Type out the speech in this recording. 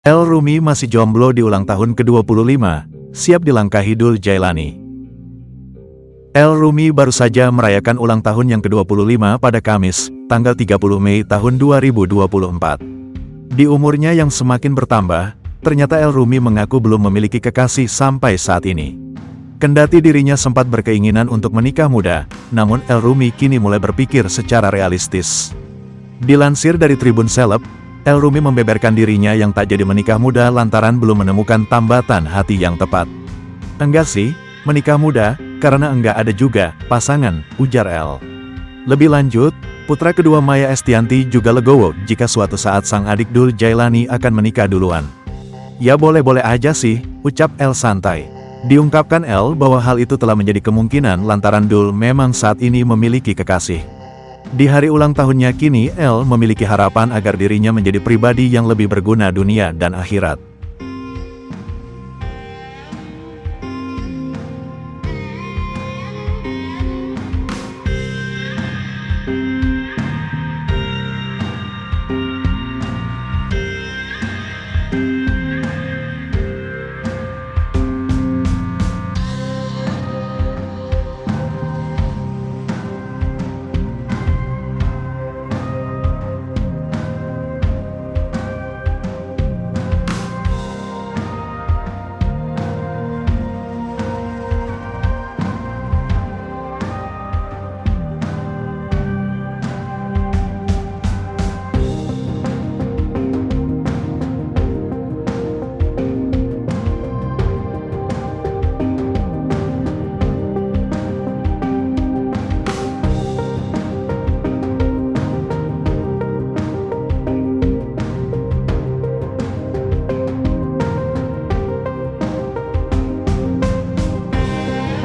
El Rumi masih jomblo di ulang tahun ke-25, siap dilangkahi Dul Jailani. El Rumi baru saja merayakan ulang tahun yang ke-25 pada Kamis, tanggal 30 Mei tahun 2024. Di umurnya yang semakin bertambah, ternyata El Rumi mengaku belum memiliki kekasih sampai saat ini. Kendati dirinya sempat berkeinginan untuk menikah muda, namun El Rumi kini mulai berpikir secara realistis. Dilansir dari Tribun Seleb, El Rumi membeberkan dirinya yang tak jadi menikah muda lantaran belum menemukan tambatan hati yang tepat. Enggak sih, menikah muda, karena enggak ada juga pasangan, ujar El. Lebih lanjut, putra kedua Maya Estianty juga legowo jika suatu saat sang adik Dul Jailani akan menikah duluan. Ya boleh-boleh aja sih, ucap El santai. Diungkapkan El bahwa hal itu telah menjadi kemungkinan lantaran Dul memang saat ini memiliki kekasih. Di hari ulang tahunnya kini, El memiliki harapan agar dirinya menjadi pribadi yang lebih berguna dunia dan akhirat.